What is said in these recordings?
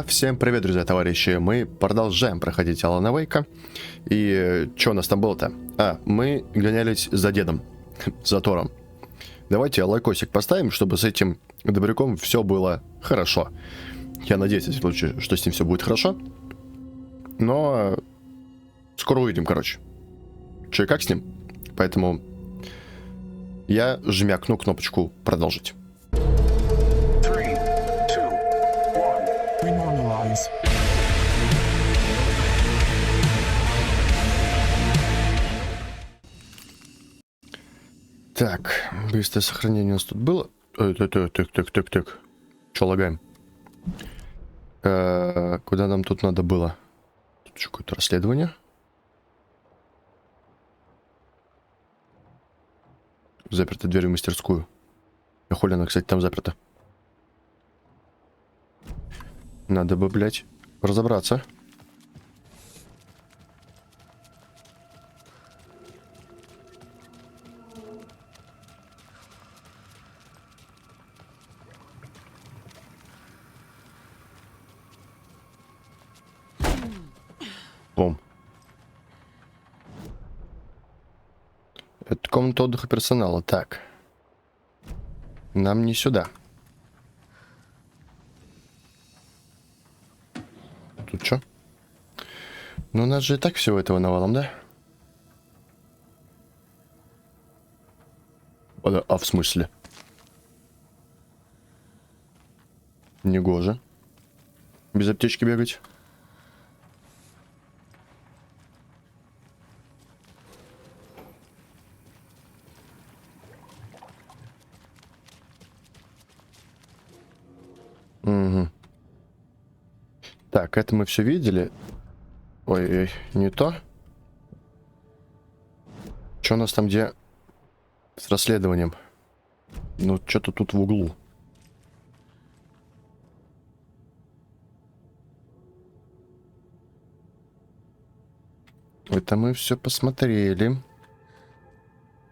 Всем привет, друзья, товарищи. Мы продолжаем проходить Алана Вейка. И что у нас там было-то? Мы гонялись за дедом, за Тором. Давайте лайкосик поставим, чтобы с этим добряком все было хорошо. Я надеюсь, в случае, что с ним все будет хорошо. Но скоро увидим, короче. Че и как с ним. Поэтому я жмякну кнопочку «Продолжить». Так, быстрое сохранение у нас тут было. Так. Че лагаем? Куда нам тут надо было? Тут еще какое-то расследование. Заперта дверь в мастерскую. А хули она, кстати, там заперта? Надо бы, блядь, разобраться. Бум. Это комната отдыха персонала. Так. Нам не сюда. Тут что? Ну, у нас же и так всего этого навалом, да? В смысле? Негоже. Без аптечки бегать. Угу. Так, это мы все видели. Ой, не то. Что у нас там где с расследованием? Ну, что-то тут в углу. Это мы все посмотрели.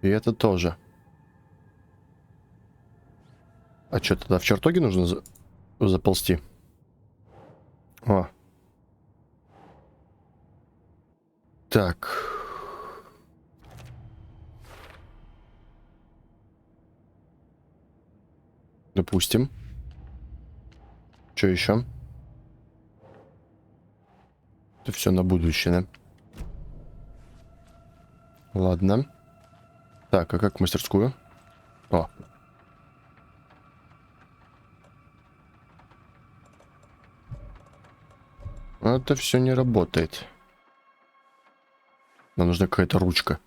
И это тоже. А что, тогда в чертоге нужно заползти? О. Так. Допустим. Что еще? Это все на будущее, да? Ладно. Так, а как в мастерскую? О. Это все не работает. Нам нужна какая-то ручка.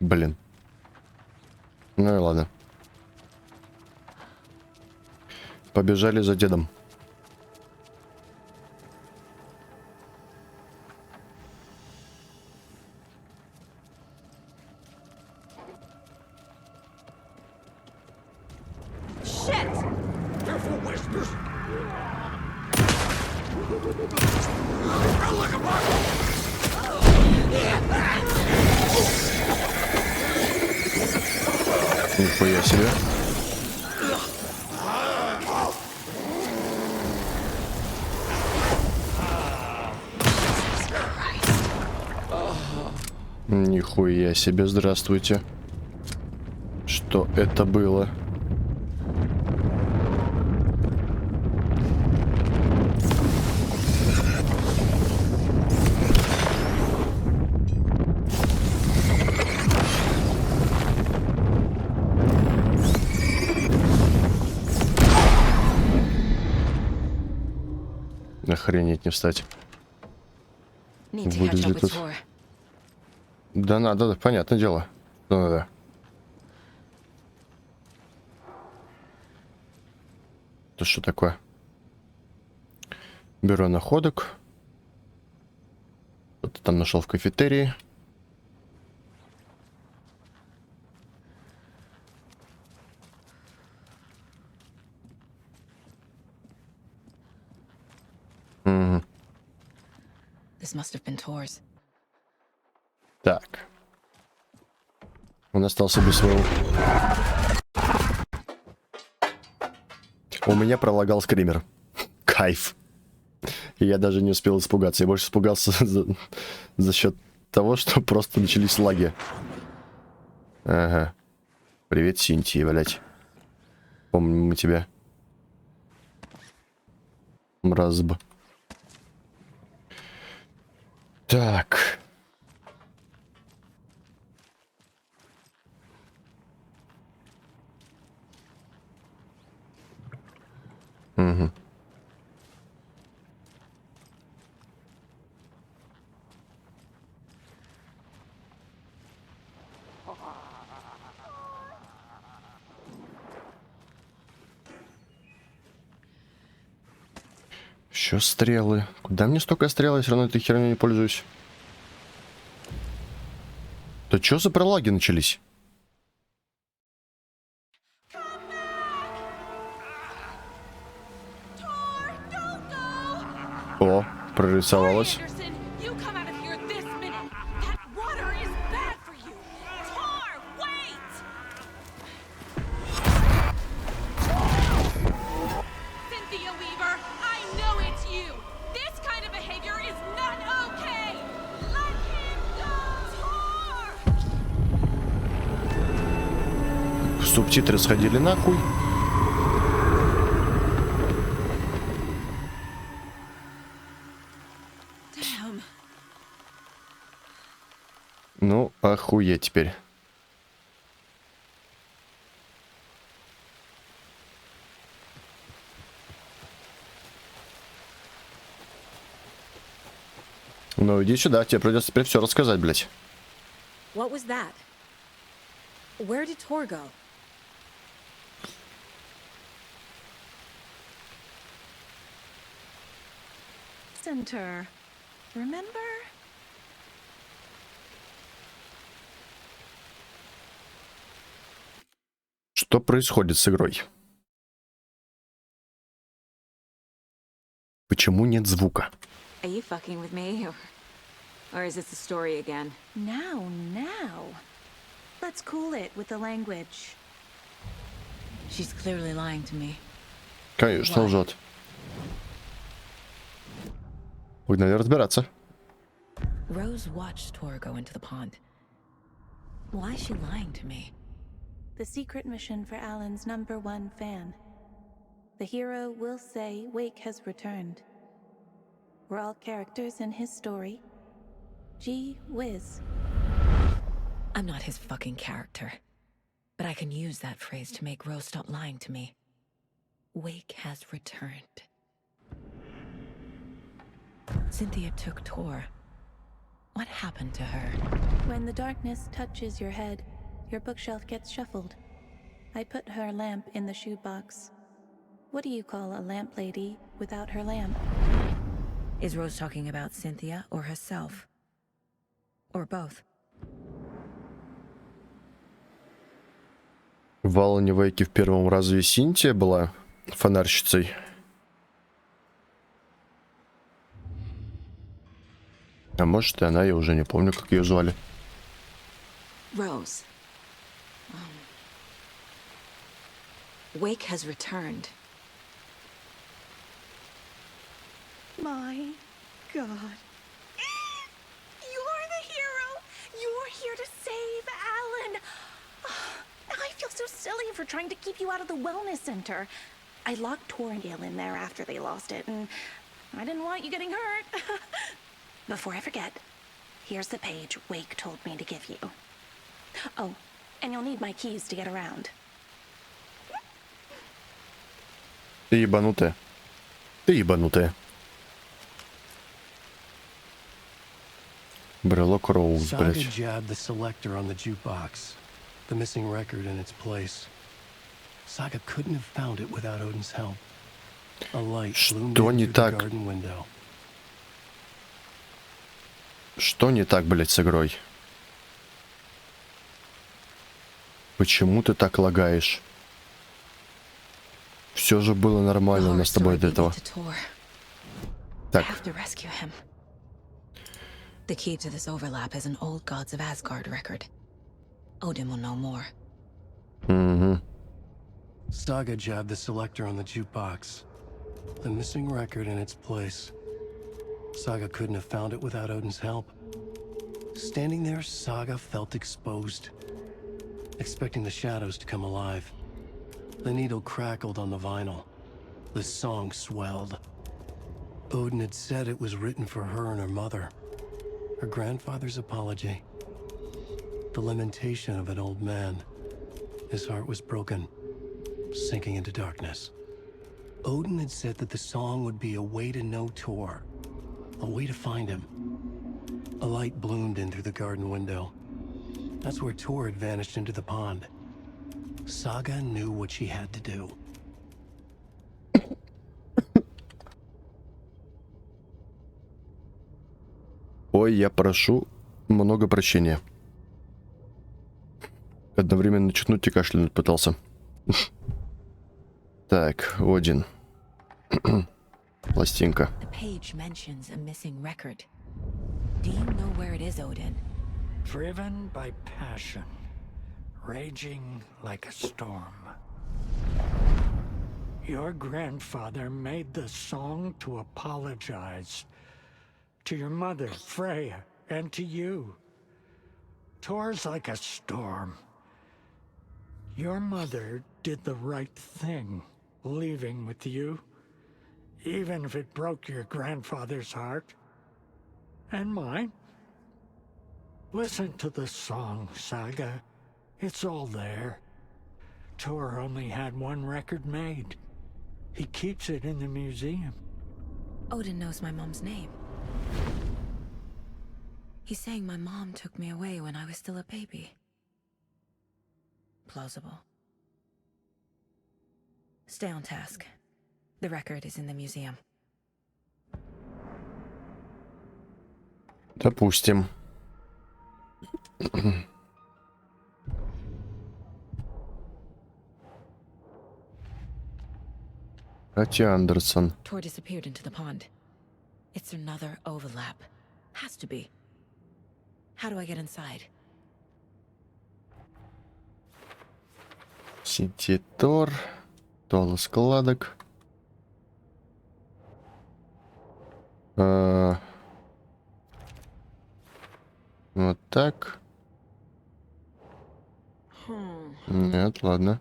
Блин. Ну и ладно. Побежали за дедом. Нихуя себе. Нихуя себе, здравствуйте. Что это было? Охренеть не встать. Выглядит тут. Да надо, понятное дело. Да надо. Это что такое? Бюро находок. Что-то там нашел в кафетерии. Угу. Так. Он остался без своего... У меня пролагал скример. Кайф. И я даже не успел испугаться. Я больше испугался за счет того, что просто начались лаги. Ага. Привет, Синтия, блядь. Помним мы тебя. Мразб. Так. Угу. Еще стрелы. Куда мне столько стрел? Я все равно этой херней не пользуюсь. Да что за пролаги начались? О, прорисовалась. Субтитры сходили нахуй. Ну, охуеть теперь. Ну, иди сюда, тебе придется теперь все рассказать, блядь. What was that? Where did Tor go? Center. Remember? Что происходит с игрой? Почему нет звука? Are you fucking with me, or is this the story again? Now. Let's cool it with the language. She's clearly lying to me. Конечно, лжет. Погнали разбираться. Rose watched Tor go into the pond. Why is she lying to me? The secret mission for Alan's #1 fan. The hero will say Wake has returned. We're all characters in his story. Gee whiz. I'm not his fucking character. But I can use that phrase to make Rose stop lying to me. Wake has returned. Cynthia took Tor. What happened to her? When the darkness touches your head, your bookshelf gets shuffled. I put her lamp in the shoebox. What do you call a lamp lady without her lamp? Is Rose talking about Cynthia or herself? Or both? В Алане Вейке в первом разве Синтия была фонарщицей? А может и она, я уже не помню, как ее звали. Rose. Wake has returned. My God. You're the hero! You're here to save Alan! I feel so silly for trying to keep you out of the wellness center. I locked Torringale in there after they lost it, and I didn't want you getting hurt. Before I forget, here's the page Wake told me to give you. Oh, and you'll need my keys to get around. Ты ебанутая. Ты ебанутая. Брелок Роуз, Saga блядь. jabbed the selector on the jukebox, the missing record in its place. Saga couldn't have found it without Odin's help. A light bloomed Что in не through the так? garden window. Что не так, блядь, с игрой? Почему ты так лагаешь? Все же было нормально у нас с тобой до этого. Так. The key to this overlap is an old Gods of Asgard record. Odin will know more. Угу. Saga jabbed the selector on the jukebox. The missing record in its place. Saga couldn't have found it without Odin's help. Standing there, Saga felt exposed, expecting the shadows to come alive. The needle crackled on the vinyl. The song swelled. Odin had said it was written for her and her mother. Her grandfather's apology. The lamentation of an old man. His heart was broken, sinking into darkness. Odin had said that the song would be a way to know Tor, a way to find him. A light bloomed in through the garden window. That's where Tor had vanished into the pond. Saga knew what she had to do. Ой, я прошу много прощения. Одновременно чихнуть и кашлянуть пытался. Так, Один. Пластинка. The page mentions a missing record. Do you know where it is, Odin? Driven by passion, raging like a storm. Your grandfather made the song to apologize to your mother, Freya, and to you. Tor's like a storm. Your mother did the right thing, leaving with you, even if it broke your grandfather's heart. And mine. Listen to the song, Saga. It's all there. Tor only had one record made. He keeps it in the museum. Odin knows my mom's name. He's saying my mom took me away when I was still a baby. Plausible. Stay on task. The record is in the museum. Допустим. Братья Андерсон. Tor disappeared into the pond. It's another overlap. Has to be. How do I get inside? Сети Тор. Тола складок. Вот так. Нет, ладно.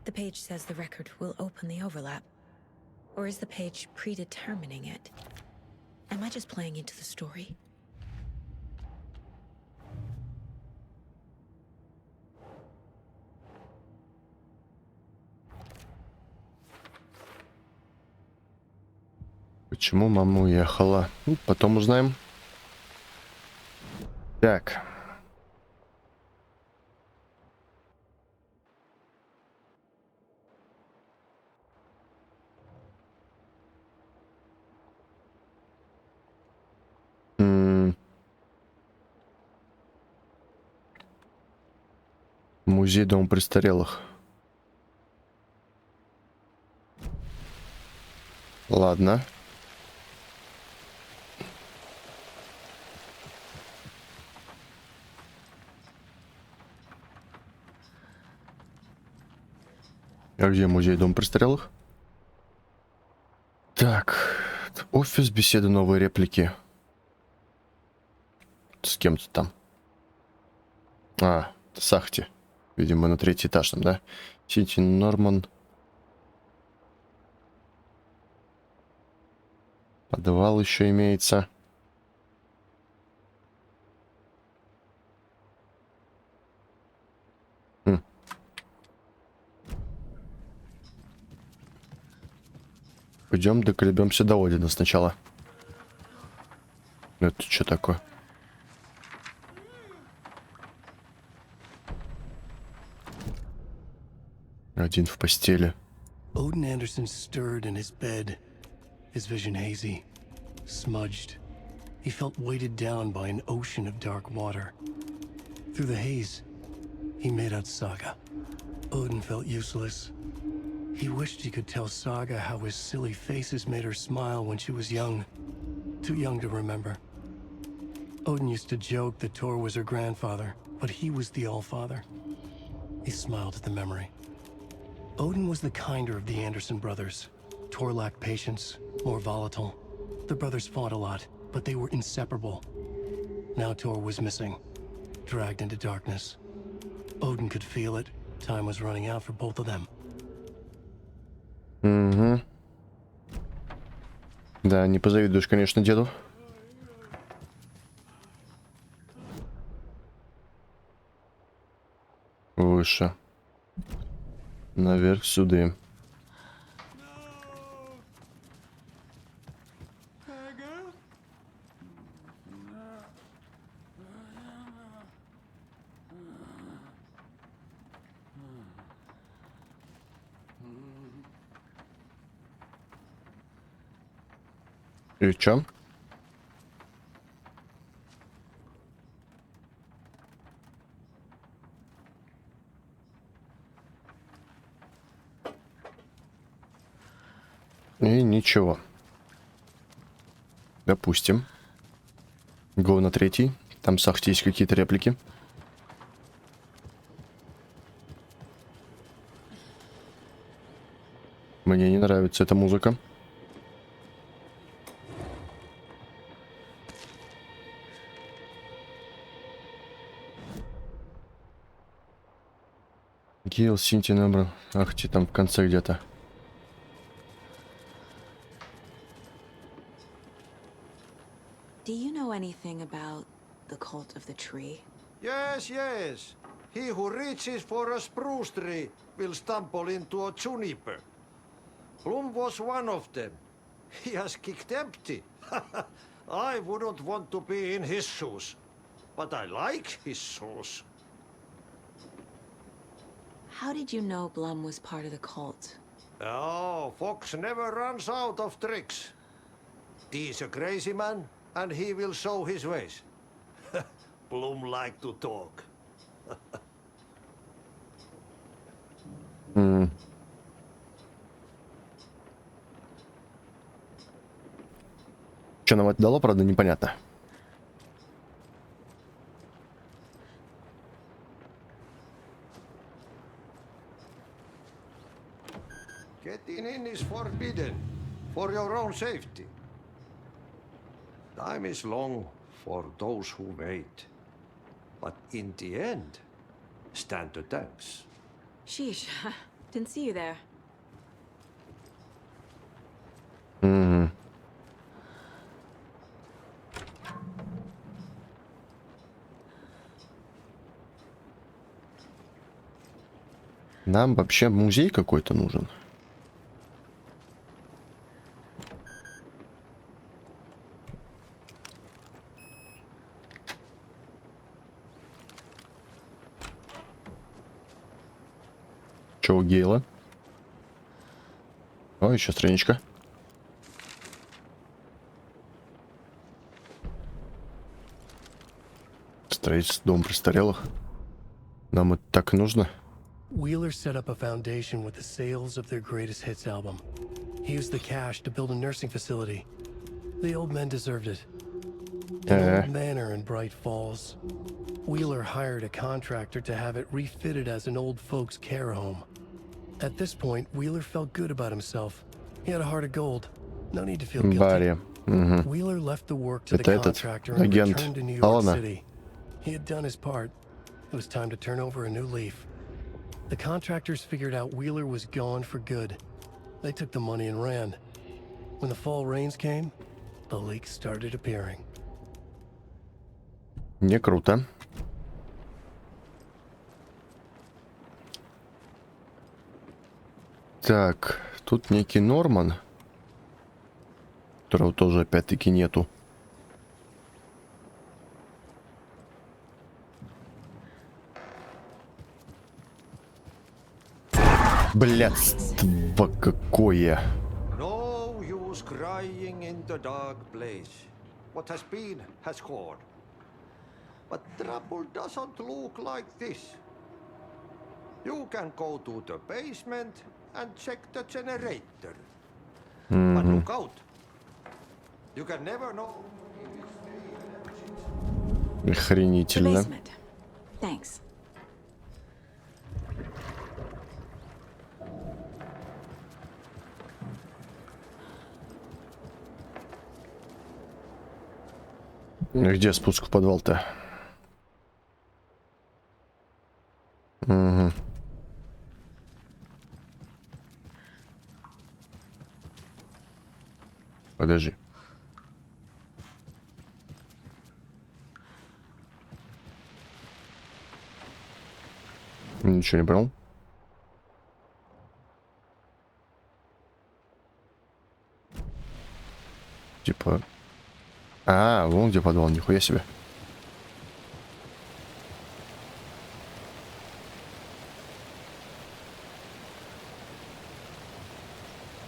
The page says the record will open the overlap. Or is the page predetermining it? Am I just playing into the story? Почему мама уехала? Потом узнаем. Так. Музей дома престарелых. Ладно. А где музей дома престарелых? Так. Офис, беседы, новые реплики. С кем-то там. Сахти. Видимо, на 3-й этаж там, да? Сити Норман. Подвал еще имеется. Пойдем доколебемся до Одина сначала. Это что такое? Один в постели. Odin Anderson stirred in his bed, his vision hazy, smudged. He felt weighted down by an ocean of dark water. Through the haze, he made out Saga. Odin felt useless. He wished he could tell Saga how his silly faces made her smile when she was young. Too young to remember. Odin used to joke that Tor was her grandfather, but he was the Allfather. He smiled at the memory. Odin was the kinder of the Anderson brothers. Tor lacked patience, more volatile. The brothers fought a lot, but they were inseparable. Now Tor was missing, dragged into darkness. Odin could feel it. Time was running out for both of them. Угу. Да, не позавидуешь, конечно, деду. Выше. Наверх сюда. И чё? И ничего. Допустим. Го на 3. Там сахти есть какие-то реплики. Мне не нравится эта музыка. Гейл, Синти, набрал. Ах, ты там в конце где-то. Do you know anything about the cult of the tree? Yes, yes. He who reaches for a spruce tree will stumble into a juniper. Bloom was one of them. He has kicked empty. I wouldn't want to be in his shoes. But I like his shoes. How did you know Blum was part of the cult? Oh, Fox never runs out of tricks. He's a crazy man, and he will show his ways. Bloom like to talk. Что нам это дало, правда, непонятно. Getting in is forbidden, for your own safety. Time is long for those who wait. But in the end, stand the thanks. Sheesh, didn't see you there. Нам вообще музей какой-то нужен. Чё у Гейла? О, еще страничка. Строительство дом престарелых. Нам это так и нужно. Wheeler set up a foundation with the sales of their greatest hits album. He used the cash to build a nursing facility. The old men deserved it. An old manor in Bright Falls. Wheeler hired a contractor to have it refitted as an old folks' care home. At this point, Wheeler felt good about himself. He had a heart of gold. No need to feel guilty. Барри. Угу. Wheeler left the work to the Это этот contractor and агент returned to New York Алана. City. He had done his part. It was time to turn over a new leaf. The contractors figured out Wheeler was gone for good. They took the money and ran. When the fall rains came, the leaks started appearing. Не круто. Так, тут некий Норман, которого тоже опять-таки нету. Блядство какое. No use crying in the dark place. What has been has gone. But trouble doesn't look like this. You can go to the basement and check the generator. But look out. You can never know. The Охренительно. basement. Thanks. Где спуск в подвал-то? Угу. Подожди. Ничего не брал. Типа... А, вон где подвал, нихуя себе.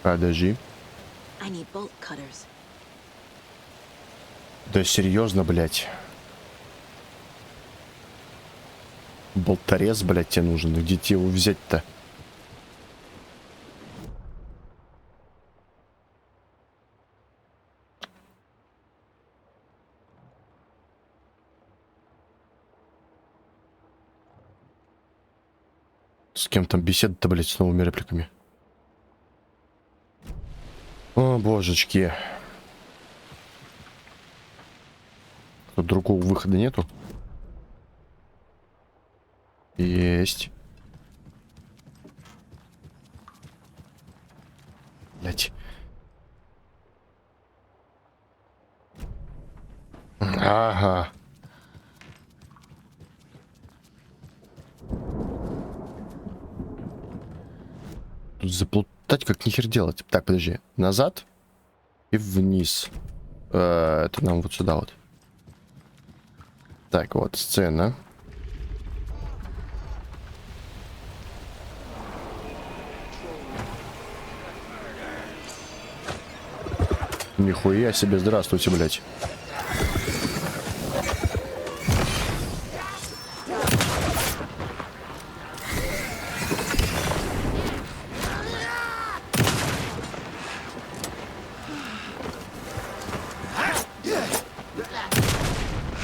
Подожди. Да серьезно, блядь. Болторез, блядь, тебе нужен. Где тебе его взять-то? С кем там беседа-то, блядь, с новыми репликами? О, божечки. Тут другого выхода нету? Есть. Блять. Ага. Тут заплутать как нихер делать. Так, подожди. Назад и вниз. Это нам вот сюда вот. Так, вот сцена. Нихуя себе, здравствуйте, блядь.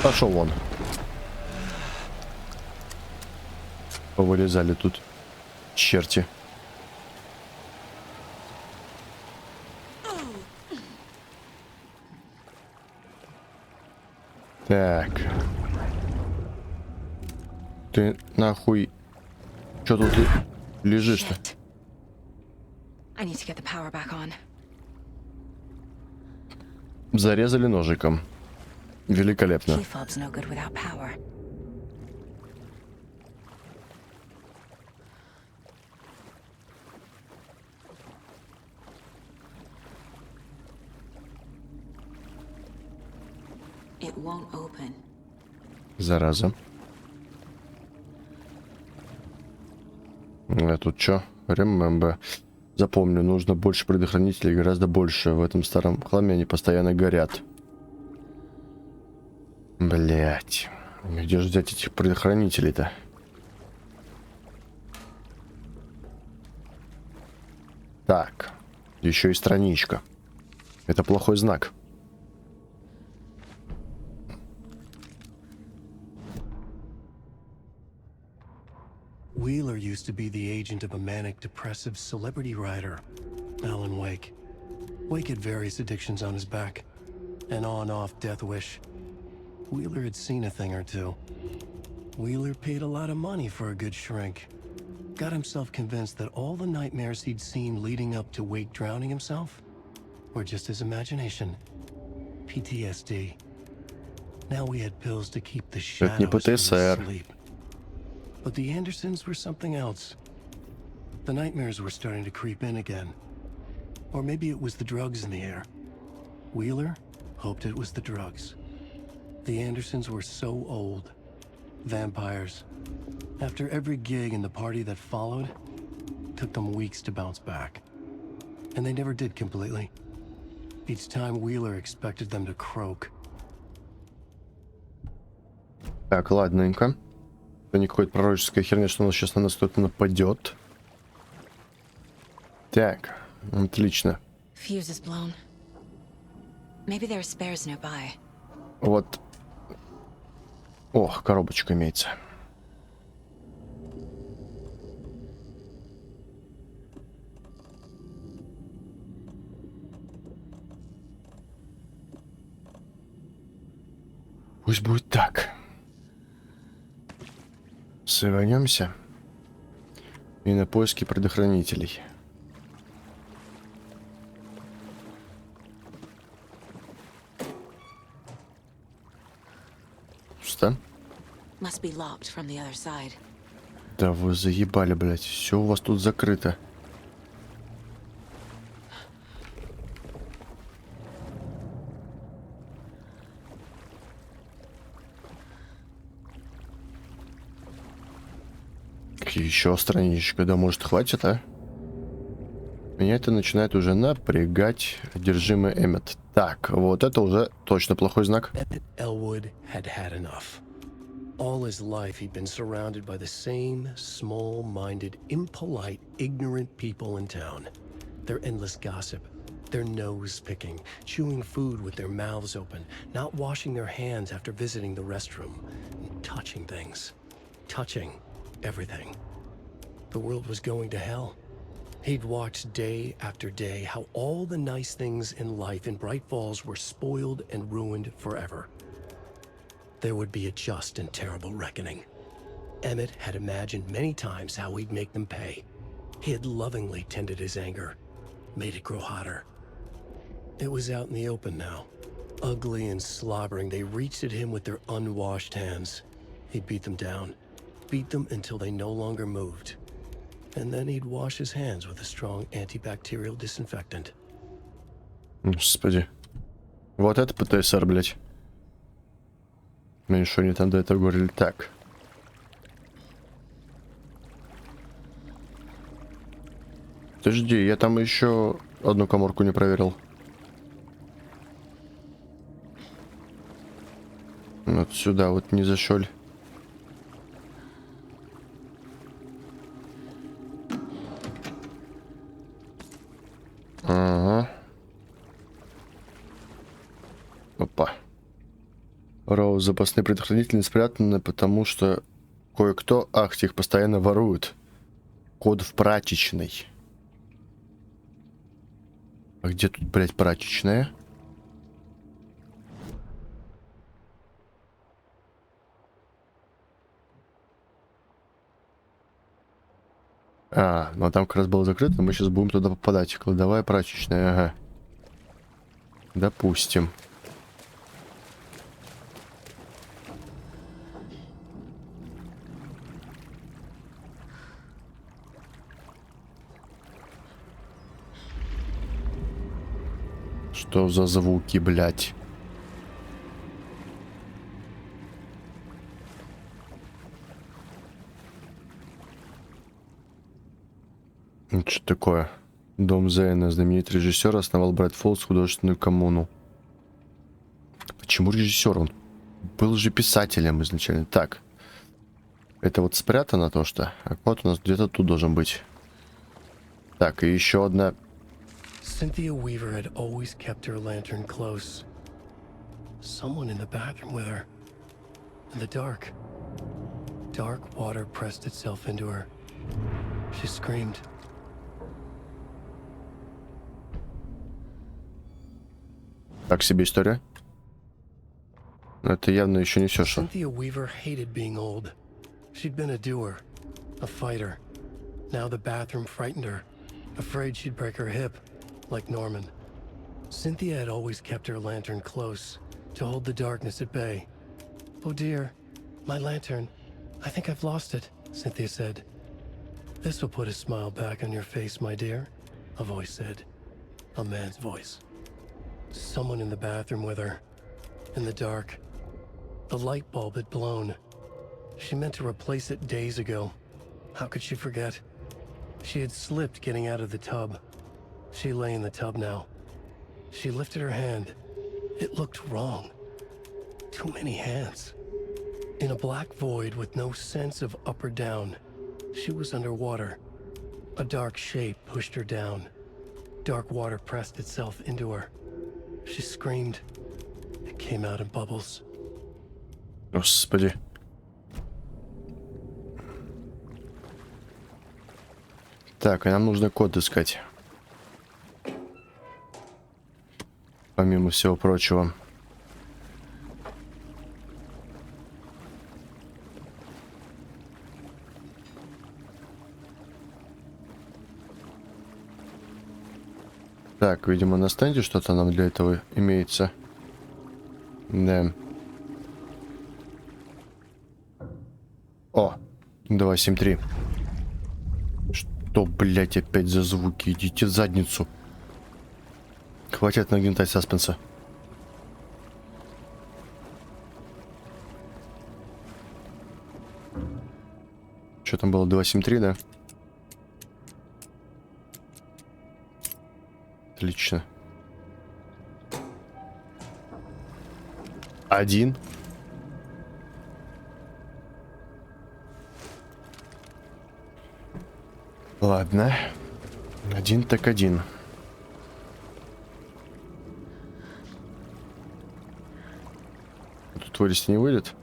Пошел вон. Повылезали тут черти. Так. Ты нахуй... Чё тут лежишь-то? Зарезали ножиком. Великолепно. Зараза. А тут что? Remember. Запомню, нужно больше предохранителей, гораздо больше. В этом старом хламе они постоянно горят. Блять. Где же взять этих предохранителей-то? Так. Еще и страничка. Это плохой знак. Wheeler used to be the agent of a manic-depressive celebrity writer, Alan Wake. Wake had various addictions on his back. An on-off death wish. Wheeler had seen a thing or two. Wheeler paid a lot of money for a good shrink. Got himself convinced that all the nightmares he'd seen leading up to Wake drowning himself were just his imagination. PTSD. Now we had pills to keep the shadows from sleep. But the Andersons were something else. The nightmares were starting to creep in again. Or maybe it was the drugs in the air. Wheeler hoped it was the drugs. The Andersons were so old. Vampires. After every gig and the party that followed, took them weeks to bounce back. And they never did completely. Each time Wheeler expected them to croak. Так, ладненько. Это не какая-то пророческая херня, что у нас сейчас на нас кто-то нападет. Так, отлично. Вот. Ох, коробочка имеется. Пусть будет так. Свернемся. И на поиски предохранителей. Что? Must be locked from the other side. Да вы заебали, блядь. Все у вас тут закрыто. Еще страничка. Да может хватит, а? Меня это начинает уже напрягать. Одержимый Эммет. Так, вот это уже точно плохой знак. Emmett Elwood had had enough. All his life he'd been surrounded by the same small-minded, impolite, ignorant people in town. Their endless gossip, their nose-picking, chewing food with their mouths open, not washing their hands after visiting the restroom, and touching things. Touching everything. The world was going to hell. He'd watched day after day how all the nice things in life in Bright Falls were spoiled and ruined forever. There would be a just and terrible reckoning. Emmett had imagined many times how he'd make them pay. He had lovingly tended his anger, made it grow hotter. It was out in the open now. Ugly and slobbering, they reached at him with their unwashed hands. He'd beat them down, beat them until they no longer moved. And then he'd wash his hands with a strong antibacterial disinfectant. Господи. Вот это ПТСР, блядь. Мне что они там до этого говорили? Так. Подожди, я там еще одну каморку не проверил. Вот сюда вот не зашел. Ага. Опа. Роуз, запасные предохранители спрятаны, потому что кое-кто, их постоянно воруют. Код в прачечной. А где тут, блядь, прачечная? Ну там как раз было закрыто, мы сейчас будем туда попадать. Кладовая прачечная, ага. Допустим. Что за звуки, блядь? Что такое? Дом Зейна. Знаменитый режиссер основал Брайт Фоллс художественную коммуну. Почему режиссер? Он был же писателем изначально. Так. Это вот спрятано то, что... А вот у нас где-то тут должен быть. Так, и еще одна... Cynthia Weaver had always kept her lantern close. Someone in the bathroom with her. In the dark. Dark water pressed itself into her. She screamed. Так себе история. Но это явно еще не все, что... Cynthia Weaver hated being old. She'd been a doer, a fighter. Now the bathroom frightened her, afraid she'd break her hip, like Norman. Cynthia had always kept her lantern close, to hold the darkness at bay. Oh dear, my lantern. I think I've lost it, Cynthia said. This will put a smile back on your face, my dear, a voice said. A man's voice. Someone in the bathroom with her. In the dark. The light bulb had blown. She meant to replace it days ago. How could she forget? She had slipped getting out of the tub. She lay in the tub now. She lifted her hand. It looked wrong. Too many hands. In a black void with no sense of up or down, she was underwater. A dark shape pushed her down. Dark water pressed itself into her. She screamed. It came out in bubbles. Господи. Так, и нам нужно код искать. Помимо всего прочего. Так, видимо, на стенде что-то нам для этого имеется. Да. О, 273. Что, блять, опять за звуки? Идите в задницу. Хватит нагнетать саспенса. Что там было? 273, да? Отлично. 1. Ладно. 1 так 1. Тут вылезти не выйдет?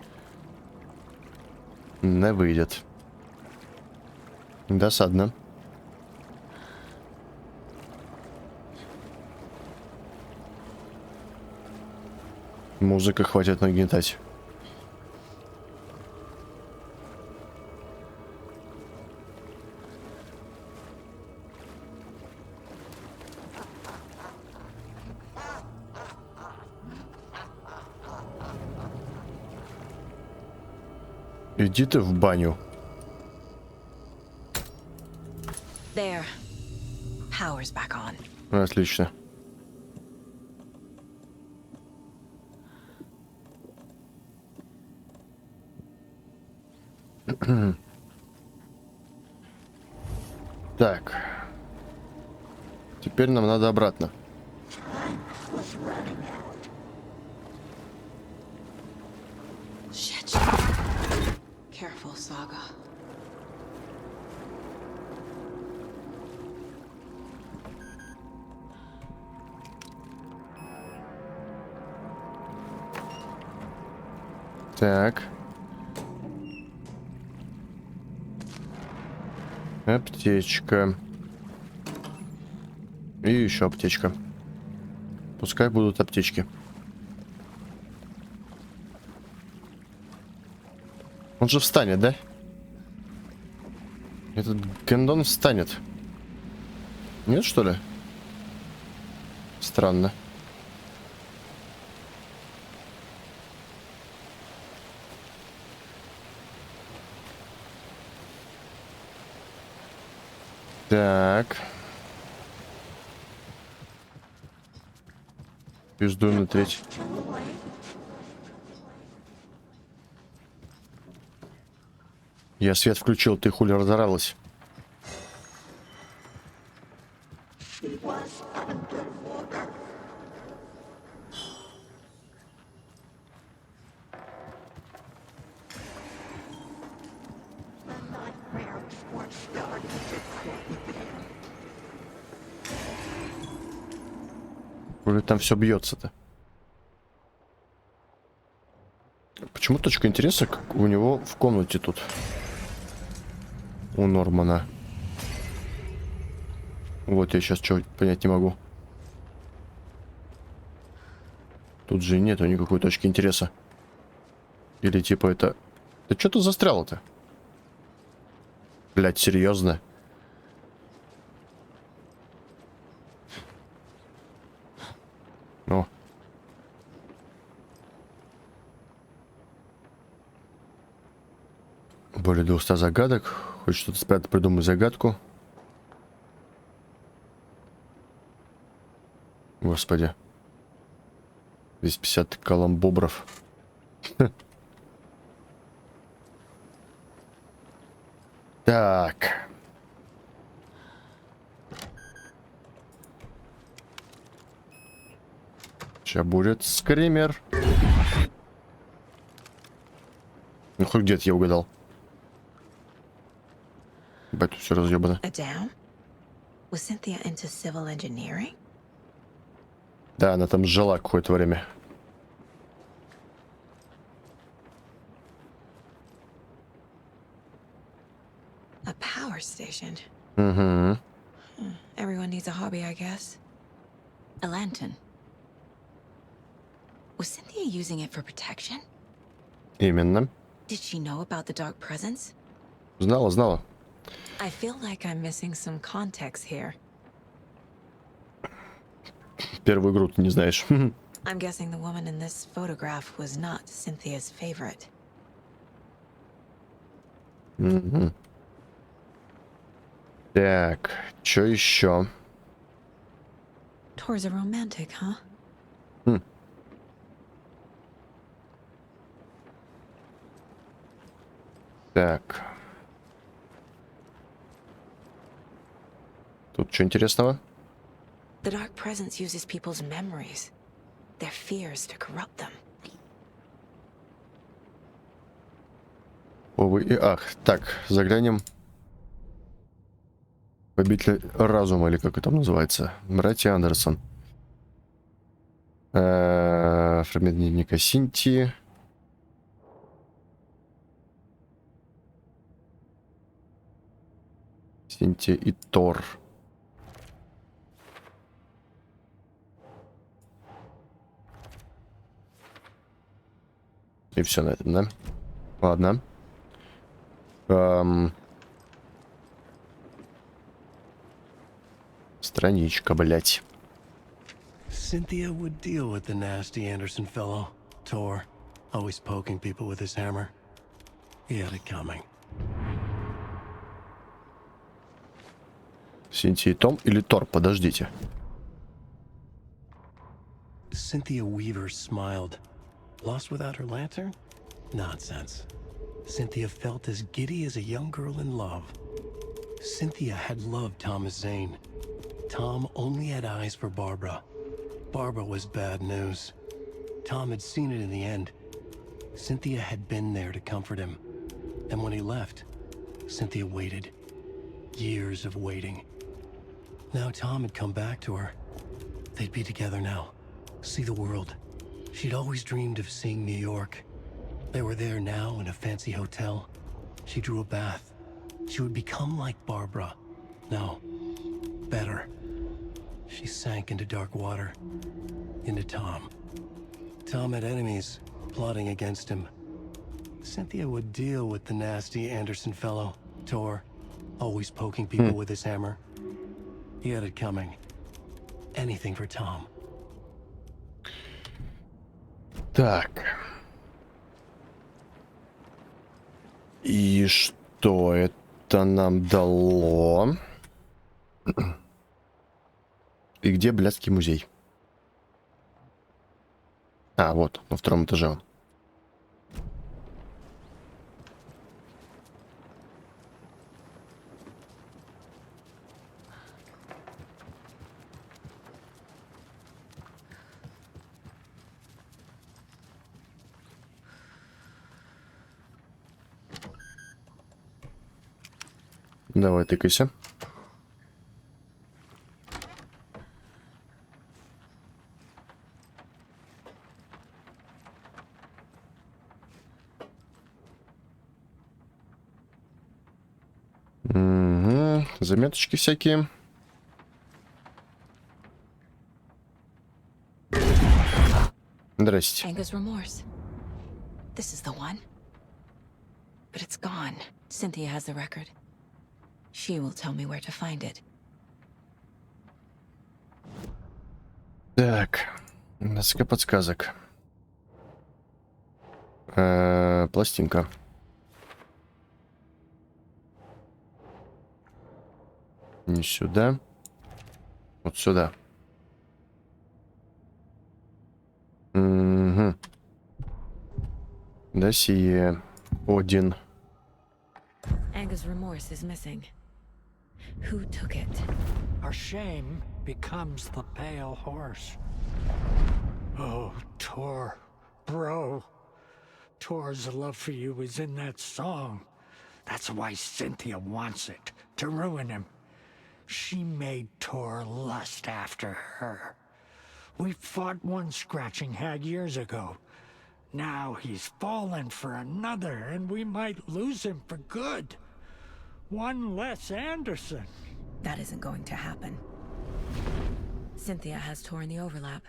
Не выйдет. Досадно. Музыка, хватит нагнетать. Иди ты в баню. There. Power's back on. Отлично. Так. Теперь нам надо обратно. Shit. Careful, Saga. Так. Аптечка. И еще аптечка. Пускай будут аптечки. Он же встанет, да? Этот гандон встанет. Нет, что ли? Странно. Так. Пиздуем на треть. Я свет включил, ты хули разоралась. Хули там все бьется-то? Почему точка интереса как у него в комнате тут? У Нормана. Вот я сейчас что понять не могу. Тут же нету никакой точки интереса. Или типа это... Да что тут застряло-то? Блять, серьезно? О. Более 200 загадок. Хочешь что-то спрятать, придумай загадку. Господи. 250 каламбобров. Так. Сейчас будет скример. Ну хоть где-то я угадал. Ебать, тут все разъебано. Adam? Was Cynthia into civil engineering? Да, она там жила какое-то время. A power station. Угу. Everyone needs a hobby, I guess. A lantern. Was Cynthia using it for protection? Именно. Did she know about the dark presence? Знала, знала. I feel like I'm missing some context here. первую игру ты не знаешь. I'm guessing the woman in this photograph was not Cynthia's favorite. Так, что еще? Tor's a romantic, huh? Так. Тут что интересного? The dark presence uses people's memories, their fears to corrupt them. Увы и ах. Так, заглянем. Победитель разума, или как это там называется? Братья Андерсон. Фрагмент дневника Синтии. Синтия и Тор. И все на этом, да? Ладно. Страничка, блять. Cynthia would deal with the nasty Anderson fellow, Tor, always poking people with his hammer. He had it coming. Синтия и Том или Тор? Подождите. Cynthia Weaver smiled. Lost without her lantern? Nonsense. Cynthia felt as giddy as a young girl in love. Cynthia had loved Thomas Zane. Tom only had eyes for Barbara. Barbara was bad news. Tom had seen it in the end. Cynthia had been there to comfort him. And when he left, Cynthia waited. Years of waiting. Now Tom had come back to her. They'd be together now. See the world. She'd always dreamed of seeing New York. They were there now in a fancy hotel. She drew a bath. She would become like Barbara. No, better. She sank into dark water. Into Tom. Tom had enemies plotting against him. Cynthia would deal with the nasty Anderson fellow, Tor, always poking people with his hammer. He had it coming. Anything for Tom. Так. И что это нам дало? И где блядский музей? А, вот, на втором этаже он. Давай, тыкайся. Угу. Заметочки всякие. Здрасте. Anger's Remorse. This is the one. But it's gone. Cynthia has the record. She will tell me where to find it. Так. Доска подсказок. Пластинка. Не сюда. Вот сюда. Угу. Досье. Один. Anger's Remorse is missing. Who took it? Our shame becomes the pale horse. Oh, Tor, bro. Tor's love for you is in that song. That's why Cynthia wants it, to ruin him. She made Tor lust after her. We fought one scratching hag years ago. Now he's fallen for another, and we might lose him for good. One less Anderson. That isn't going to happen. Cynthia has Tor in the overlap.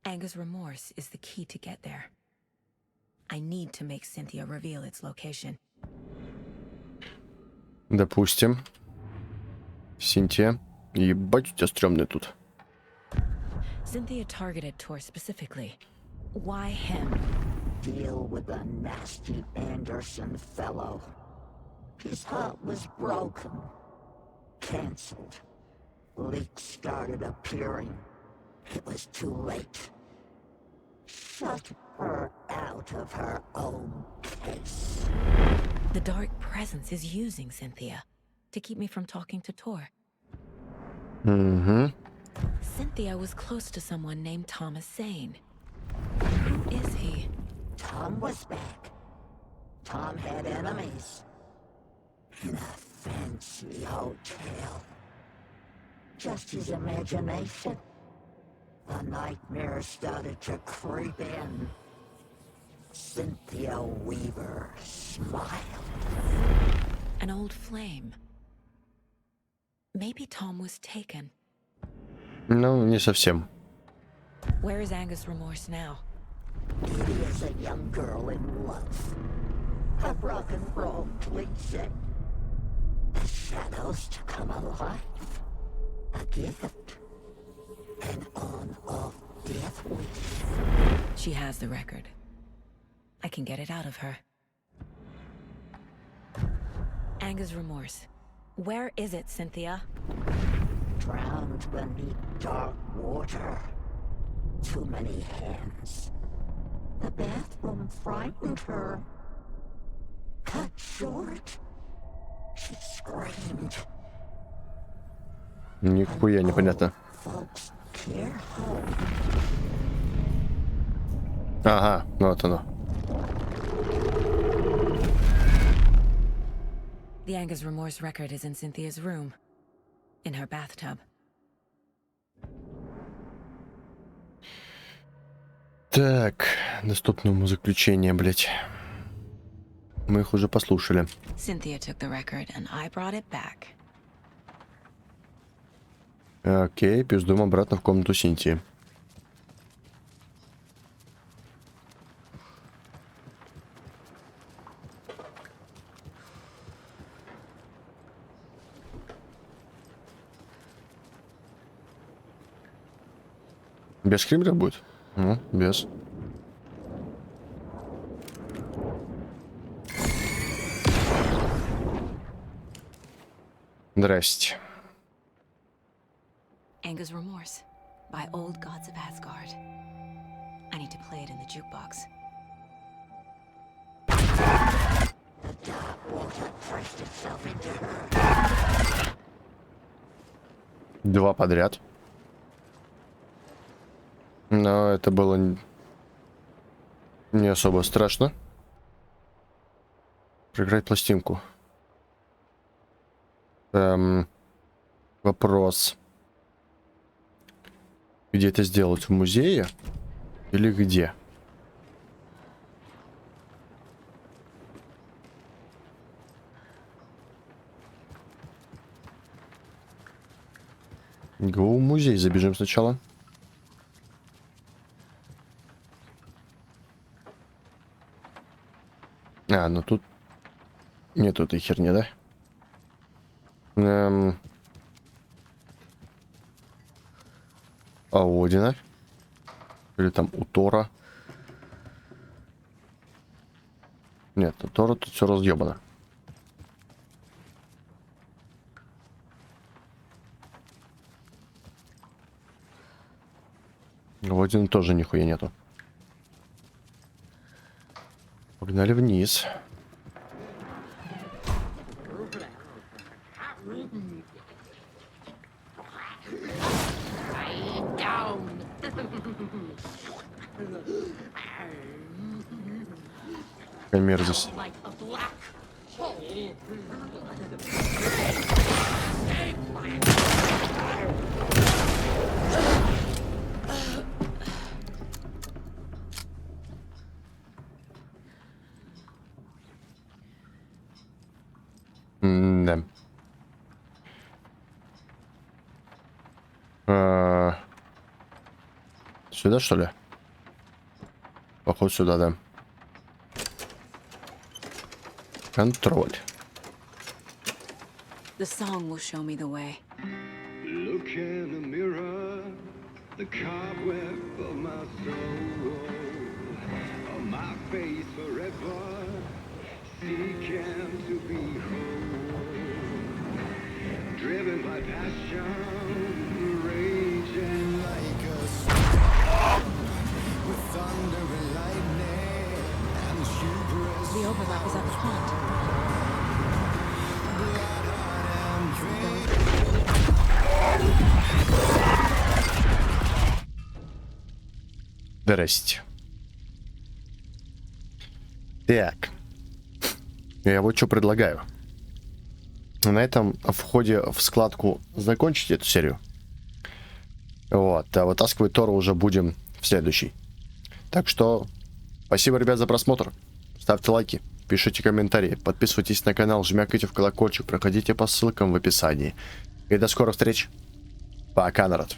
Anger's Remorse is the key to get there. I need to make Cynthia reveal its location. Допустим. Синтия. Ебать, у тебя стрёмный тут. Cynthia targeted Tor specifically. Why him? Deal with the nasty Anderson fellow. His heart was broken. Cancelled. Leaks started appearing. It was too late. Shut her out of her own case. The dark presence is using Cynthia to keep me from talking to Tor. Угу. Cynthia was close to someone named Thomas Zane. Who is he? Tom was back. Tom had enemies. In a fancy hotel. Just his imagination. The nightmare started to creep in. Cynthia Weaver smiled. An old flame. Maybe Tom was taken. Ну, не совсем. Where is Angus Remorse now? Kitty is a young girl in love. A rock and roll cliche. The shadows to come alive. A gift. An on-off death wish. She has the record. I can get it out of her. Angus Remorse. Where is it, Cynthia? Drowned beneath dark water. Too many hands. The bathroom frightened her. Cut short. She screamed. Нихуя непонятно. Folks, careful. Ага, ну вот оно. The Angus Remorse record is in Cynthia's room. In her bathtub. Так, доступное умозаключение, блять. Мы их уже послушали. Cynthia took the record and I brought it back. Окей, пиздуем обратно в комнату Синтии. Без скримера будет? Ну, без. Здрасте. Angus Remorse by Old Gods of Asgard. I need to play it in the jukebox. The dark water pressed itself into her. Два подряд. Но это было не особо страшно. Проиграть пластинку. Вопрос. Где это сделать? В музее? Или где? Го в музей забежим сначала. А, ну тут нету этой херни, да? А у Одина? Или там у Тора? Нет, у Тора тут все разъебано. У Одина тоже нихуя нету. Погнали вниз. Какая мерзость. Да. Сюда, что ли? Походу сюда, да. Контроль. The song will show me the way. Look in the mirror, The cobweb of my soul, on my face forever, seeking to be whole, driven by passion, raging like a storm, with thunder and lightning, and hubris. The overlap is up front. Здрасте. Так. Я вот что предлагаю. На этом входе в складку закончить эту серию. Вот. А вытаскивать Тора уже будем в следующей. Так что спасибо, ребят, за просмотр. Ставьте лайки, пишите комментарии, подписывайтесь на канал, жмякайте в колокольчик, проходите по ссылкам в описании. И до скорых встреч. Пока, народ.